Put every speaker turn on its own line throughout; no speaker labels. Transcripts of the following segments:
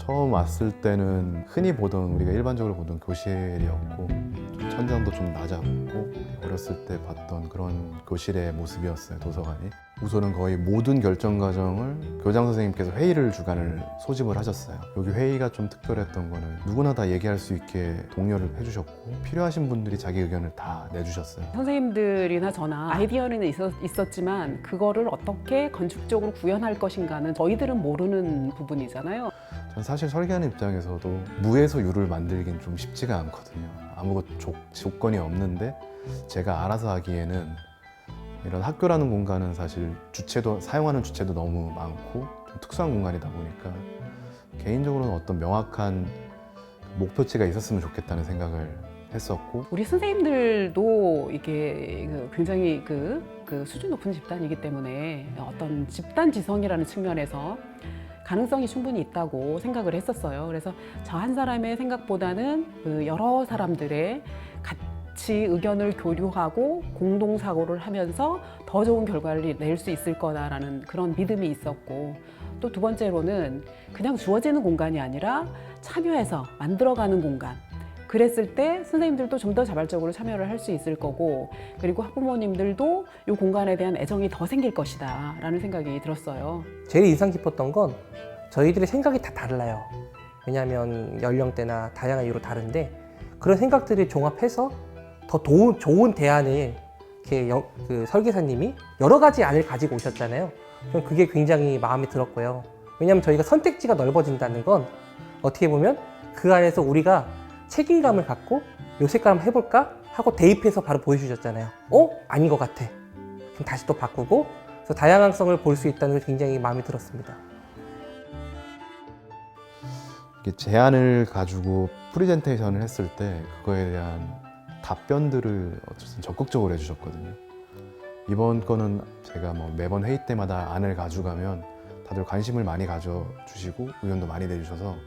처음 왔을 때는 흔히 보던, 우리가 일반적으로 보던 교실이었고, 천장도 좀 낮았고, 어렸을 때 봤던 그런 교실의 모습이었어요, 도서관이. 우선은 거의 모든 결정 과정을 교장 선생님께서 회의를 주관을 소집을 하셨어요. 여기 회의가 좀 특별했던 거는 누구나 다 얘기할 수 있게 독려를 해주셨고, 필요하신 분들이 자기 의견을 다 내주셨어요.
선생님들이나 저나 아이디어는 있었지만 그거를 어떻게 건축적으로 구현할 것인가는 저희들은 모르는 부분이잖아요.
전 사실 설계하는 입장에서도 무에서 유를 만들긴 좀 쉽지가 않거든요. 아무것도 조건이 없는데 제가 알아서 하기에는, 이런 학교라는 공간은 사실 사용하는 주체도 너무 많고 좀 특수한 공간이다 보니까 개인적으로는 어떤 명확한 목표치가 있었으면 좋겠다는 생각을 했었고,
우리 선생님들도 이게 굉장히 그 수준 높은 집단이기 때문에 어떤 집단 지성이라는 측면에서 가능성이 충분히 있다고 생각을 했었어요. 그래서 저 한 사람의 생각보다는 그 여러 사람들의 같이 의견을 교류하고 공동 사고를 하면서 더 좋은 결과를 낼 수 있을 거다라는 그런 믿음이 있었고, 또 두 번째로는 그냥 주어지는 공간이 아니라 참여해서 만들어가는 공간. 그랬을 때 선생님들도 좀 더 자발적으로 참여를 할 수 있을 거고, 그리고 학부모님들도 이 공간에 대한 애정이 더 생길 것이다 라는 생각이 들었어요.
제일 인상 깊었던 건 저희들의 생각이 다 달라요. 왜냐하면 연령대나 다양한 이유로 다른데, 그런 생각들을 종합해서 더 좋은 대안을 이렇게 그 설계사님이 여러 가지 안을 가지고 오셨잖아요. 저는 그게 굉장히 마음에 들었고요. 왜냐하면 저희가 선택지가 넓어진다는 건 어떻게 보면 그 안에서 우리가 책임감을 갖고 요 색깔 한번 해볼까 하고 대입해서 바로 보여주셨잖아요. 아닌 것 같아. 그럼 다시 또 바꾸고, 그래서 다양성을 볼 수 있다는 게 굉장히 마음에 들었습니다.
이게 제안을 가지고 프레젠테이션을 했을 때 그거에 대한 답변들을 어쨌든 적극적으로 해주셨거든요. 이번 거는 제가 뭐 매번 회의 때마다 안을 가져가면 다들 관심을 많이 가져주시고 의견도 많이 내주셔서,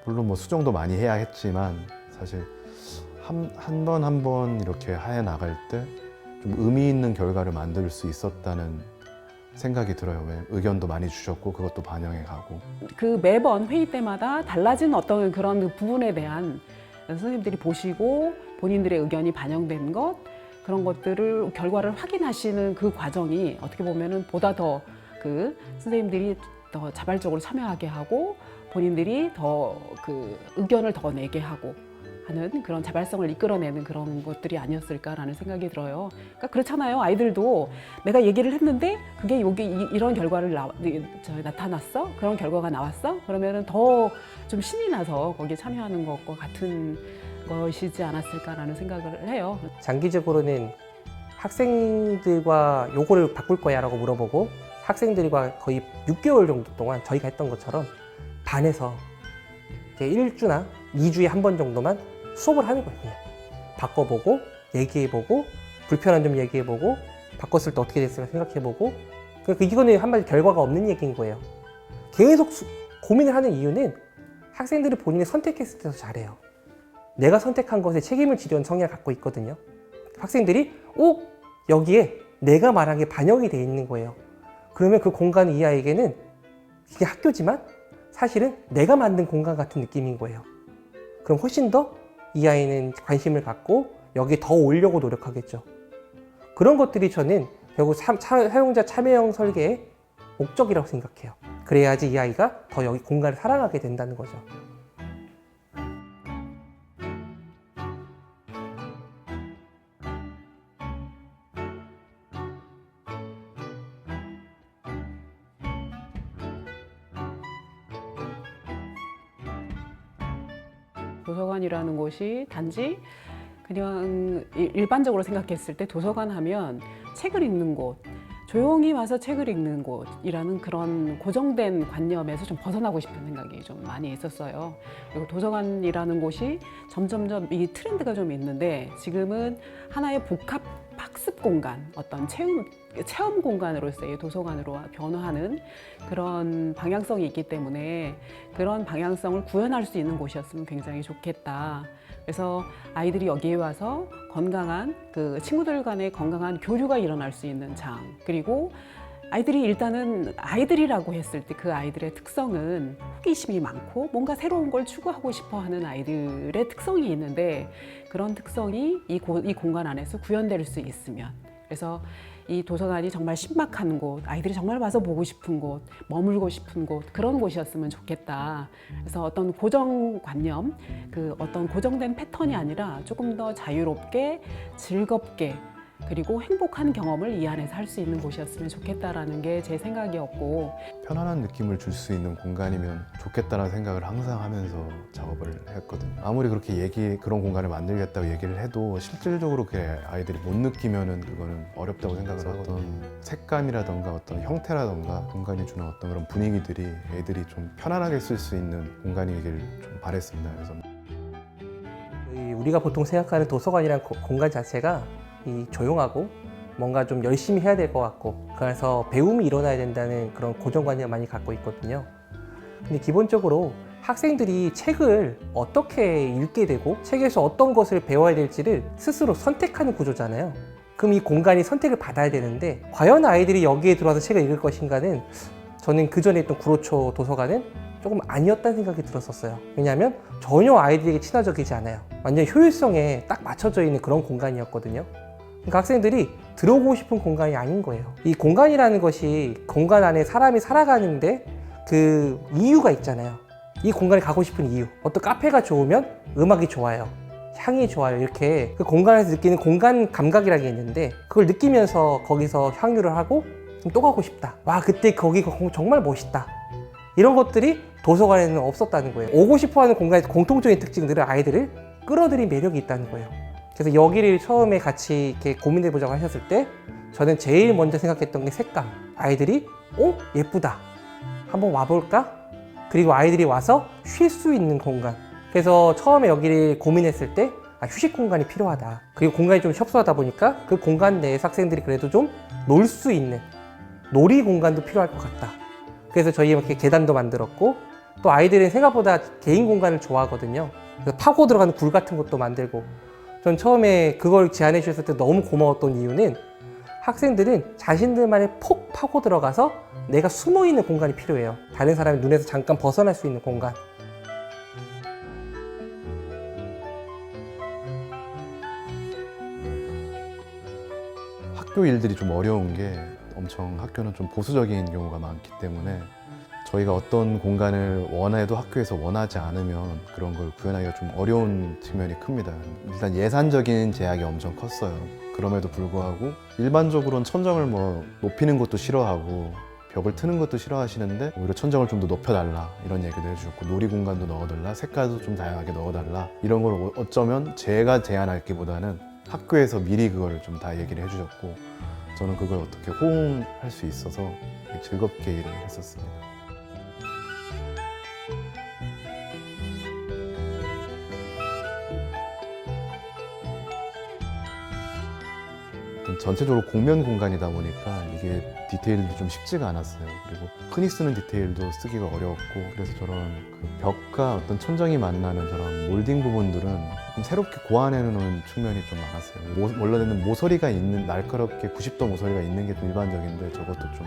물론 뭐 수정도 많이 해야 했지만 사실 한 번 한 번 이렇게 해 나갈 때 좀 의미 있는 결과를 만들 수 있었다는 생각이 들어요. 왜 의견도 많이 주셨고 그것도 반영해 가고.
그 매번 회의 때마다 달라진 어떤 그런 부분에 대한 선생님들이 보시고 본인들의 의견이 반영된 것, 그런 것들을 결과를 확인하시는 그 과정이 어떻게 보면은 보다 더 그 선생님들이 더 자발적으로 참여하게 하고 본인들이 더 그 의견을 더 내게 하고 하는 그런 자발성을 이끌어내는 그런 것들이 아니었을까라는 생각이 들어요. 그러니까 그렇잖아요. 아이들도 내가 얘기를 했는데 그게 여기 이런 결과를 나타났어? 그런 결과가 나왔어? 그러면은 더 좀 신이 나서 거기에 참여하는 것과 같은 것이지 않았을까라는 생각을 해요.
장기적으로는 학생들과 요거를 바꿀 거야 라고 물어보고, 학생들과 거의 6개월 정도 동안 저희가 했던 것처럼 반에서 1주나 2주에 한 번 정도만 수업을 하는 거예요. 그냥 바꿔보고 얘기해보고 불편한 점 얘기해보고 바꿨을 때 어떻게 됐을까 생각해보고. 그러니까 이거는 한마디 결과가 없는 얘기인 거예요. 계속 고민을 하는 이유는 학생들이 본인이 선택했을 때 더 잘해요. 내가 선택한 것에 책임을 지려는 성향을 갖고 있거든요. 학생들이 여기에 내가 말한 게 반영이 돼 있는 거예요. 그러면 그 공간이 이 아이에게는 이게 학교지만 사실은 내가 만든 공간 같은 느낌인 거예요. 그럼 훨씬 더 이 아이는 관심을 갖고 여기에 더 오려고 노력하겠죠. 그런 것들이 저는 결국 사용자 참여형 설계의 목적이라고 생각해요. 그래야지 이 아이가 더 여기 공간을 사랑하게 된다는 거죠.
도서관이라는 곳이 단지 그냥 일반적으로 생각했을 때 도서관 하면 책을 읽는 곳, 조용히 와서 책을 읽는 곳이라는 그런 고정된 관념에서 좀 벗어나고 싶은 생각이 좀 많이 있었어요. 그리고 도서관이라는 곳이 점점점 이 트렌드가 좀 있는데, 지금은 하나의 복합 학습 공간, 어떤 체험 공간으로서의 도서관으로 변화하는 그런 방향성이 있기 때문에 그런 방향성을 구현할 수 있는 곳이었으면 굉장히 좋겠다. 그래서 아이들이 여기에 와서 건강한 그 친구들 간의 건강한 교류가 일어날 수 있는 장, 그리고 아이들이 일단은 아이들이라고 했을 때 그 아이들의 특성은 호기심이 많고 뭔가 새로운 걸 추구하고 싶어 하는 아이들의 특성이 있는데 그런 특성이 이 공간 안에서 구현될 수 있으면 그래서 이 도서관이 정말 신박한 곳, 아이들이 정말 와서 보고 싶은 곳, 머물고 싶은 곳 그런 곳이었으면 좋겠다. 그래서 어떤 고정관념, 그 어떤 고정된 패턴이 아니라 조금 더 자유롭게 즐겁게 그리고 행복한 경험을 이 안에서 할 수 있는 곳이었으면 좋겠다라는 게 제 생각이었고
편안한 느낌을 줄 수 있는 공간이면 좋겠다는 생각을 항상 하면서 작업을 했거든요. 아무리 그렇게 그런 공간을 만들겠다고 얘기를 해도 실질적으로 그 아이들이 못 느끼면은 그거는 어렵다고 생각을 하거든요. 어떤 색감이라던가 어떤 형태라던가 공간이 주는 어떤 그런 분위기들이 애들이 좀 편안하게 쓸 수 있는 공간이길 좀 바랬습니다. 그래서
우리가 보통 생각하는 도서관이란 공간 자체가 이 조용하고 뭔가 좀 열심히 해야 될 것 같고 그래서 배움이 일어나야 된다는 그런 고정관념을 많이 갖고 있거든요. 근데 기본적으로 학생들이 책을 어떻게 읽게 되고 책에서 어떤 것을 배워야 될지를 스스로 선택하는 구조잖아요. 그럼 이 공간이 선택을 받아야 되는데 과연 아이들이 여기에 들어와서 책을 읽을 것인가는 저는 그전에 있던 구로초 도서관은 조금 아니었다는 생각이 들었었어요. 왜냐하면 전혀 아이들에게 친화적이지 않아요. 완전 효율성에 딱 맞춰져 있는 그런 공간이었거든요. 그러니까 학생들이 들어오고 싶은 공간이 아닌 거예요. 이 공간이라는 것이 공간 안에 사람이 살아가는데 그 이유가 있잖아요. 이 공간에 가고 싶은 이유. 어떤 카페가 좋으면 음악이 좋아요. 향이 좋아요. 이렇게 그 공간에서 느끼는 공간 감각이라는 게 있는데 그걸 느끼면서 거기서 향유를 하고 또 가고 싶다. 와, 그때 거기 정말 멋있다. 이런 것들이 도서관에는 없었다는 거예요. 오고 싶어 하는 공간의 공통적인 특징들을 아이들을 끌어들인 매력이 있다는 거예요. 그래서 여기를 처음에 같이 이렇게 고민해 보자고 하셨을 때 저는 제일 먼저 생각했던 게 색감. 아이들이 예쁘다. 한번 와볼까? 그리고 아이들이 와서 쉴 수 있는 공간. 그래서 처음에 여기를 고민했을 때 휴식 공간이 필요하다. 그리고 공간이 좀 협소하다 보니까 그 공간 내에서 학생들이 그래도 좀 놀 수 있는 놀이 공간도 필요할 것 같다. 그래서 저희 이렇게 계단도 만들었고 또 아이들은 생각보다 개인 공간을 좋아하거든요. 그래서 파고 들어가는 굴 같은 것도 만들고 전 처음에 그걸 제안해 주셨을 때 너무 고마웠던 이유는 학생들은 자신들만의 폭 파고 들어가서 내가 숨어 있는 공간이 필요해요. 다른 사람의 눈에서 잠깐 벗어날 수 있는 공간.
학교 일들이 좀 어려운 게 엄청 학교는 좀 보수적인 경우가 많기 때문에 저희가 어떤 공간을 원해도 학교에서 원하지 않으면 그런 걸 구현하기가 좀 어려운 측면이 큽니다. 일단 예산적인 제약이 엄청 컸어요. 그럼에도 불구하고 일반적으로는 천정을 높이는 것도 싫어하고 벽을 트는 것도 싫어하시는데 오히려 천정을 좀 더 높여달라 이런 얘기도 해주셨고 놀이 공간도 넣어달라 색깔도 좀 다양하게 넣어달라 이런 걸 어쩌면 제가 제안하기보다는 학교에서 미리 그거를 좀 다 얘기를 해주셨고 저는 그걸 어떻게 호응할 수 있어서 되게 즐겁게 일을 했었습니다. 전체적으로 공면 공간이다 보니까 이게 디테일도 좀 쉽지가 않았어요. 그리고 흔히 쓰는 디테일도 쓰기가 어려웠고 그래서 저런 그 벽과 어떤 천정이 만나는 저런 몰딩 부분들은 좀 새롭게 고안해놓은 측면이 좀 많았어요. 원래는 모서리가 있는 날카롭게 90도 모서리가 있는 게 좀 일반적인데 저것도 좀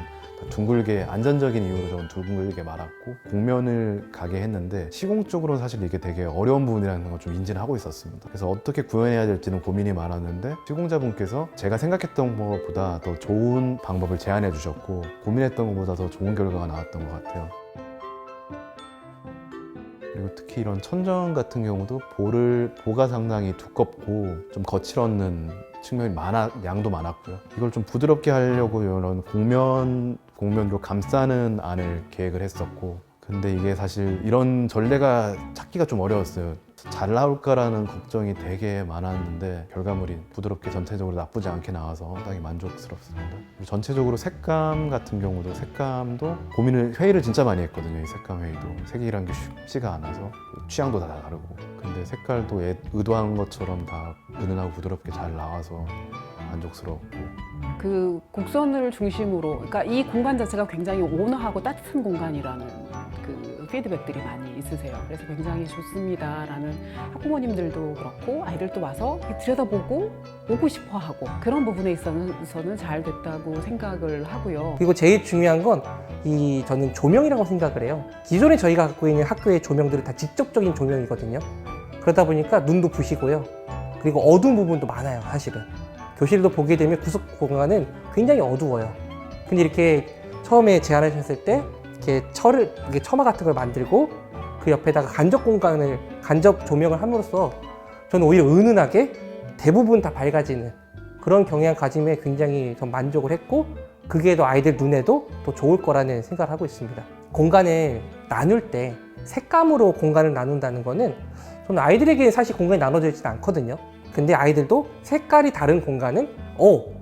둥글게 안전적인 이유로 좀 둥글게 말았고 공면을 가게 했는데 시공적으로 사실 이게 되게 어려운 부분이라는 걸 좀 인지를 하고 있었습니다. 그래서 어떻게 구현해야 될지는 고민이 많았는데 시공자분께서 제가 생각했던 것보다 더 좋은 방법을 제안해 주셨고 고민했던 것보다 더 좋은 결과가 나왔던 것 같아요. 그리고 특히 이런 천정 같은 경우도 보가 상당히 두껍고 좀 거칠었는 측면이 양도 많았고요. 이걸 좀 부드럽게 하려고 이런 공면으로 감싸는 안을 계획을 했었고 근데 이게 사실 이런 전례가 찾기가 좀 어려웠어요. 잘 나올까라는 걱정이 되게 많았는데 결과물이 부드럽게 전체적으로 나쁘지 않게 나와서 상당히 만족스럽습니다. 그리고 전체적으로 색감 같은 경우도 색감도 회의를 진짜 많이 했거든요. 이 색감 회의도 색이란 게 쉽지가 않아서 취향도 다 다르고 근데 색깔도 의도한 것처럼 다 은은하고 부드럽게 잘 나와서 만족스러웠고
그 곡선을 중심으로 그러니까 이 공간 자체가 굉장히 온화하고 따뜻한 공간이라는 그 피드백들이 많이 있으세요. 그래서 굉장히 좋습니다라는 학부모님들도 그렇고 아이들도 와서 들여다보고 오고 싶어하고 그런 부분에 있어서는 잘 됐다고 생각을 하고요.
그리고 제일 중요한 건 저는 조명이라고 생각을 해요. 기존에 저희가 갖고 있는 학교의 조명들은 다 직접적인 조명이거든요. 그러다 보니까 눈도 부시고요. 그리고 어두운 부분도 많아요, 사실은. 교실도 보게 되면 구석 공간은 굉장히 어두워요. 근데 이렇게 처음에 제안하셨을 때 이렇게 처마 같은 걸 만들고 그 옆에다가 간접 조명을 함으로써 저는 오히려 은은하게 대부분 다 밝아지는 그런 경향 가짐에 굉장히 좀 만족을 했고, 그게 더 아이들 눈에도 더 좋을 거라는 생각을 하고 있습니다. 공간을 나눌 때 색감으로 공간을 나눈다는 거는 저는 아이들에게 사실 공간이 나눠져 있지는 않거든요. 근데 아이들도 색깔이 다른 공간은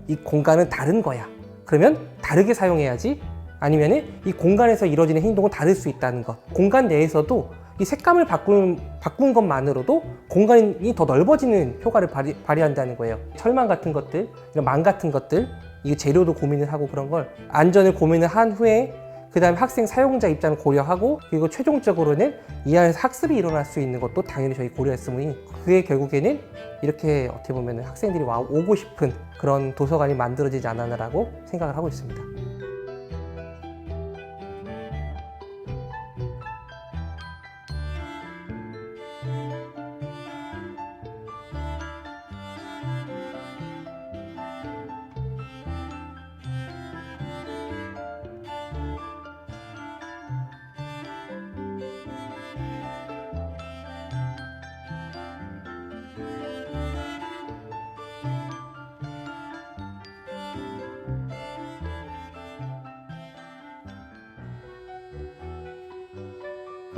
이 공간은 다른 거야. 그러면 다르게 사용해야지. 아니면 이 공간에서 이루어지는 행동은 다를 수 있다는 것. 공간 내에서도 이 색감을 바꾼 것만으로도 공간이 더 넓어지는 효과를 발휘한다는 거예요. 철망 같은 것들, 이런 망 같은 것들, 이 재료도 고민을 하고 그런 걸 안전을 고민을 한 후에 그 다음에 학생 사용자 입장을 고려하고, 그리고 최종적으로는 이 안에서 학습이 일어날 수 있는 것도 당연히 저희 고려했으니, 그게 결국에는 이렇게 어떻게 보면 학생들이 오고 싶은 그런 도서관이 만들어지지 않았나라고 생각을 하고 있습니다.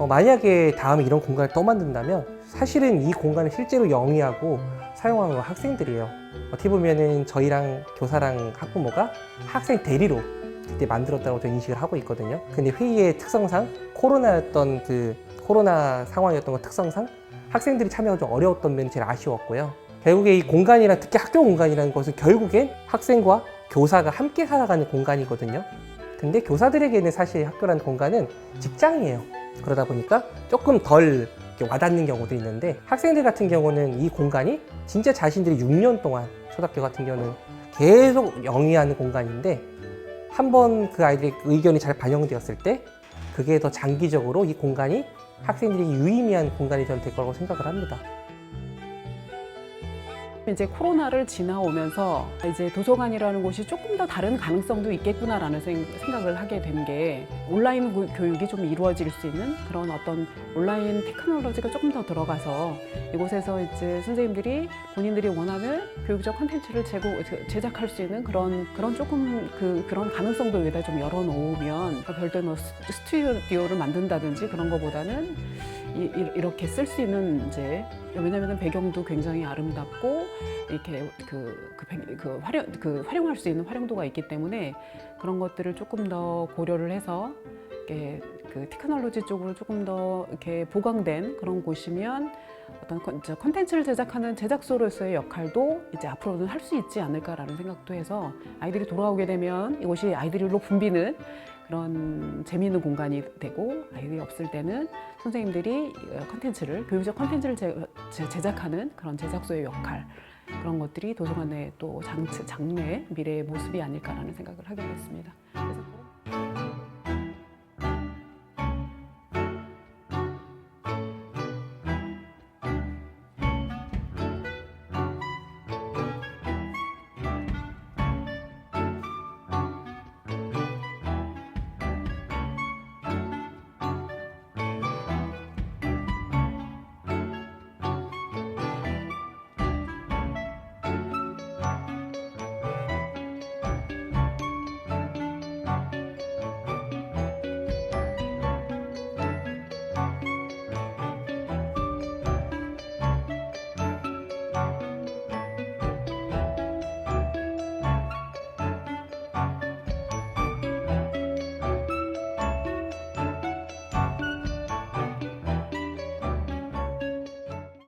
만약에 다음에 이런 공간을 또 만든다면 사실은 이 공간을 실제로 영위하고 사용하는 건 학생들이에요. 어떻게 보면은 저희랑 교사랑 학부모가 학생 대리로 그때 만들었다고 저는 인식을 하고 있거든요. 근데 회의의 특성상 코로나 상황이었던 것 특성상 학생들이 참여가 좀 어려웠던 면이 제일 아쉬웠고요. 결국에 이 공간이란, 특히 학교 공간이라는 것은 결국엔 학생과 교사가 함께 살아가는 공간이거든요. 근데 교사들에게는 사실 학교라는 공간은 직장이에요. 그러다 보니까 조금 덜 와닿는 경우도 있는데, 학생들 같은 경우는 이 공간이 진짜 자신들이 6년 동안, 초등학교 같은 경우는 계속 영위하는 공간인데, 한번 그 아이들의 의견이 잘 반영되었을 때 그게 더 장기적으로 이 공간이 학생들이 유의미한 공간이 될 거라고 생각을 합니다.
이제 코로나를 지나오면서 이제 도서관이라는 곳이 조금 더 다른 가능성도 있겠구나라는 생각을 하게 된 게, 온라인 교육이 좀 이루어질 수 있는 그런 어떤 온라인 테크놀로지가 조금 더 들어가서 이곳에서 이제 선생님들이 본인들이 원하는 교육적 콘텐츠를 제작할 수 있는 그런 조금 그런 가능성도 여기다 좀 열어놓으면, 별도의 스튜디오를 만든다든지 그런 거보다는 이렇게 쓸 수 있는, 이제 왜냐하면 배경도 굉장히 아름답고 이렇게 활용할 수 있는 활용도가 있기 때문에 그런 것들을 조금 더 고려를 해서 이렇게 테크놀로지 쪽으로 조금 더 이렇게 보강된 그런 곳이면 어떤 콘텐츠를 제작하는 제작소로서의 역할도 이제 앞으로는 할 수 있지 않을까라는 생각도 해서, 아이들이 돌아오게 되면 이곳이 아이들로 붐비는 그런 재미있는 공간이 되고, 아이들이 없을 때는 선생님들이 교육적 콘텐츠를 제작하는 그런 제작소의 역할, 그런 것들이 도서관의 또 장래 미래의 모습이 아닐까라는 생각을 하게 됐습니다. 그래서